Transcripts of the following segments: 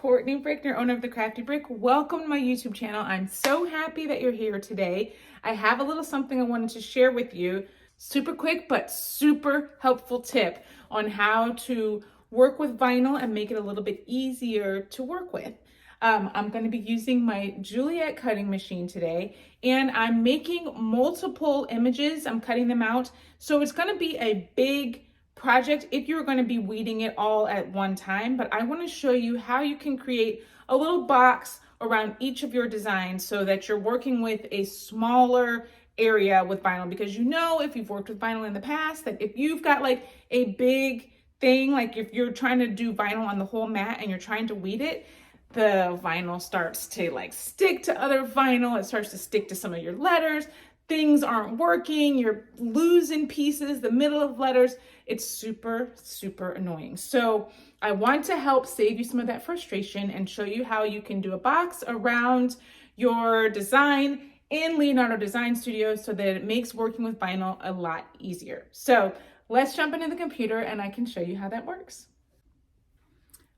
Courtney Brickner, owner of The Crafty Brick. Welcome to my YouTube channel. I'm so happy that you're here today. I have a little something I wanted to share with you. Super quick, but super helpful tip on how to work with vinyl and make it a little bit easier to work with. I'm going to be using my Juliet cutting machine today, and I'm making multiple images. I'm cutting them out. So it's going to be a big project if you're going to be weeding it all at one time, but I want to show you how you can create a little box around each of your designs so that you're working with a smaller area with vinyl, because you know, if you've worked with vinyl in the past, that if you've got like a big thing, like if you're trying to do vinyl on the whole mat and you're trying to weed it, the vinyl starts to like stick to other vinyl. It starts to stick to some of your letters. Things aren't working. You're losing pieces, the middle of letters. It's super, super annoying. So I want to help save you some of that frustration and show you how you can do a box around your design in Leonardo Design Studio so that it makes working with vinyl a lot easier. So let's jump into the computer and I can show you how that works.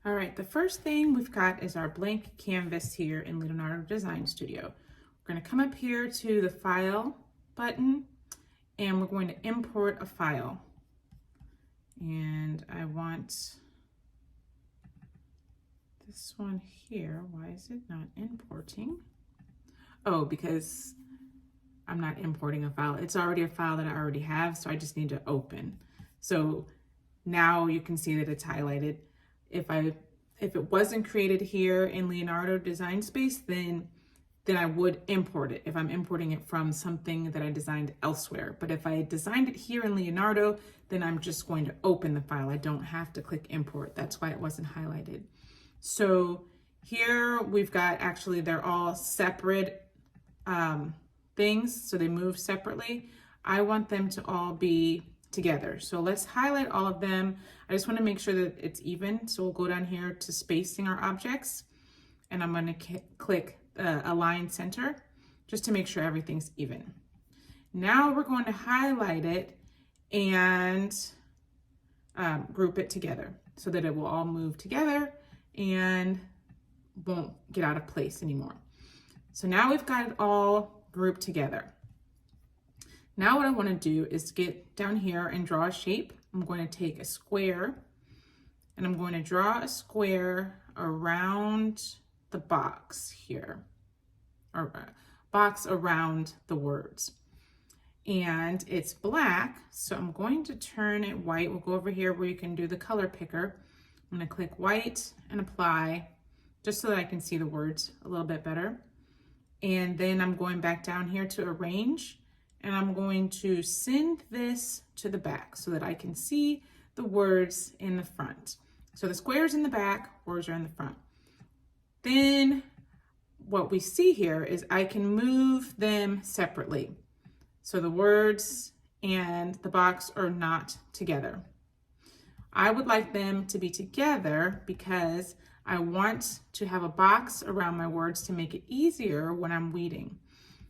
All right, the first thing we've got is our blank canvas here in Leonardo Design Studio. We're going to come up here to the File button and we're going to import a file. And I want this one here. Why is it not importing? Oh, because I'm not importing a file. It's already a file that I already have, so I just need to open. So now you can see that it's highlighted. If it wasn't created here in Leonardo Design Space, then I would import it if I'm importing it from something that I designed elsewhere. But if I designed it here in Leonardo, then I'm just going to open the file. I don't have to click import. That's why it wasn't highlighted. So here we've got, actually they're all separate things, so they move separately. I want them to all be together. So let's highlight all of them. I just want to make sure that it's even. So we'll go down here to spacing our objects, and I'm going to click align center just to make sure everything's even. Now we're going to highlight it and group it together so that it will all move together and won't get out of place anymore. So now we've got it all grouped together. Now what I want to do is get down here and draw a shape. I'm going to take a square and I'm going to draw a square around the box here, or box around the words. And it's black, so I'm going to turn it white. We'll go over here where you can do the color picker. I'm going to click white and apply, just so that I can see the words a little bit better. And then I'm going back down here to arrange, and I'm going to send this to the back so that I can see the words in the front. So the square's in the back, words are in the front. Then what we see here is I can move them separately. So the words and the box are not together. I would like them to be together because I want to have a box around my words to make it easier when I'm weeding.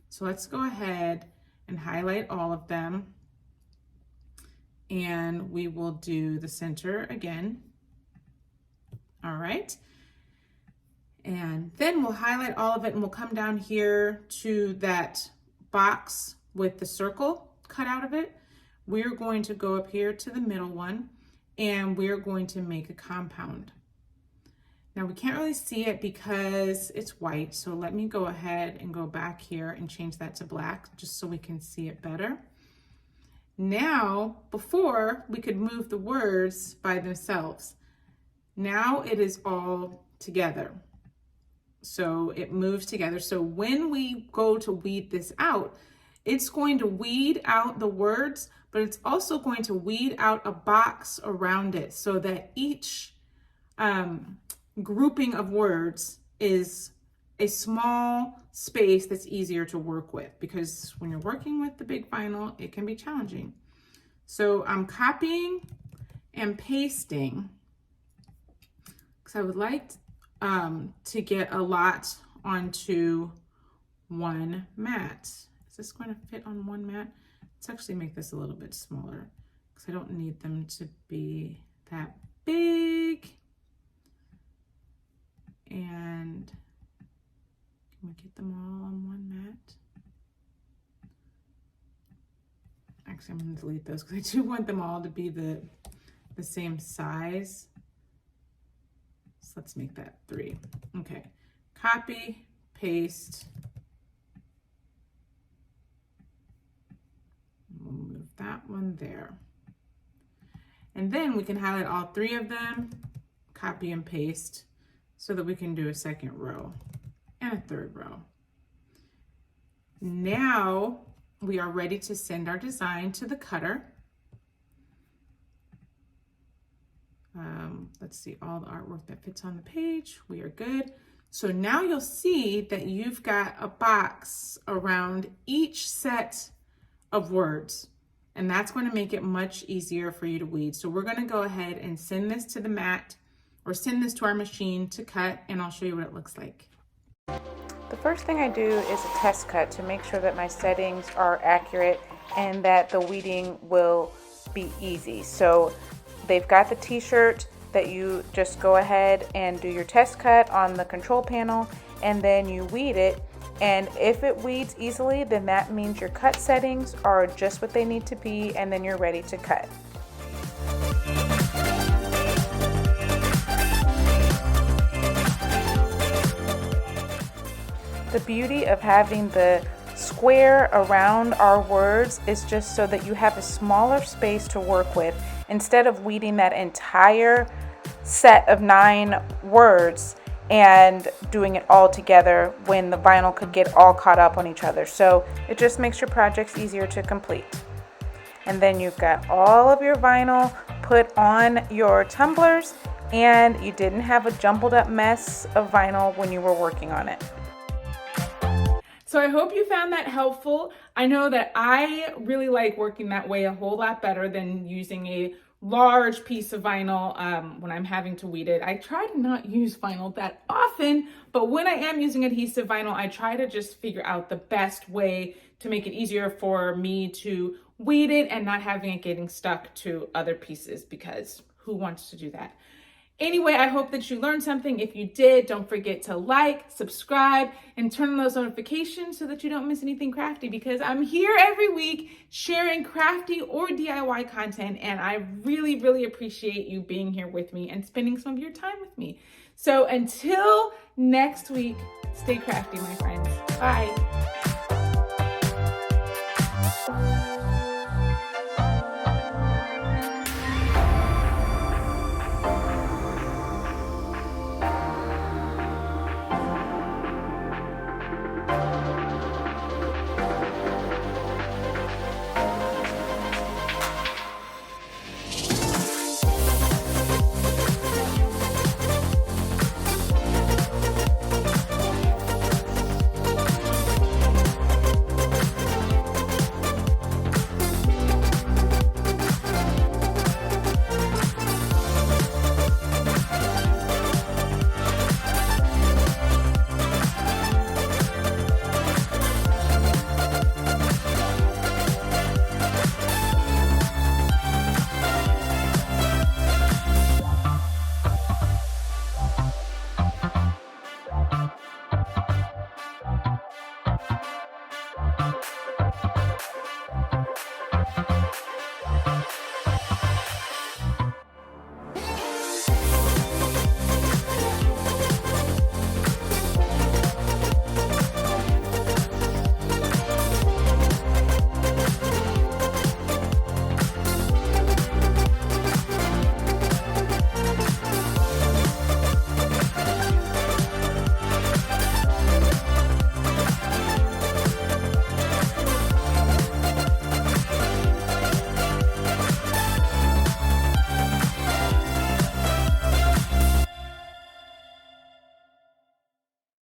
So let's go ahead and highlight all of them. And we will do the center again. All right. And then we'll highlight all of it and we'll come down here to that box with the circle cut out of it. We're going to go up here to the middle one and we're going to make a compound. Now we can't really see it because it's white, so let me go ahead and go back here and change that to black just so we can see it better. Now, before we could move the words by themselves. Now it is all together. So it moves together. So when we go to weed this out, it's going to weed out the words, but it's also going to weed out a box around it so that each grouping of words is a small space that's easier to work with, because when you're working with the big vinyl, it can be challenging. So I'm copying and pasting because I would like to get a lot onto one mat. Is this going to fit on one mat? Let's actually make this a little bit smaller because I don't need them to be that big. and can we get them all on one mat? Actually, I'm going to delete those because I do want them all to be the same size. So let's make that 3. Okay, copy, paste. We'll move that one there. And then we can highlight all 3 of them, copy and paste, so that we can do a second row and a third row. Now we are ready to send our design to the cutter. Let's see all the artwork that fits on the page. We are good. So now you'll see that you've got a box around each set of words, and that's going to make it much easier for you to weed. So we're going to go ahead and send this to the mat, or send this to our machine to cut, and I'll show you what it looks like. The first thing I do is a test cut to make sure that my settings are accurate and that the weeding will be easy. So they've got the t-shirt that you just go ahead and do your test cut on the control panel, and then you weed it. And if it weeds easily, then that means your cut settings are just what they need to be, and then you're ready to cut. The beauty of having the square around our words is just so that you have a smaller space to work with, instead of weeding that entire set of 9 words and doing it all together when the vinyl could get all caught up on each other. So it just makes your projects easier to complete. And then you've got all of your vinyl put on your tumblers, and you didn't have a jumbled up mess of vinyl when you were working on it. So I hope you found that helpful. I know that I really like working that way a whole lot better than using a large piece of vinyl when I'm having to weed it. I try to not use vinyl that often, but when I am using adhesive vinyl, I try to just figure out the best way to make it easier for me to weed it and not having it getting stuck to other pieces, because who wants to do that? Anyway, I hope that you learned something. If you did, don't forget to like, subscribe, and turn on those notifications so that you don't miss anything crafty, because I'm here every week sharing crafty or DIY content, and I really, really appreciate you being here with me and spending some of your time with me. So until next week, stay crafty, my friends. Bye.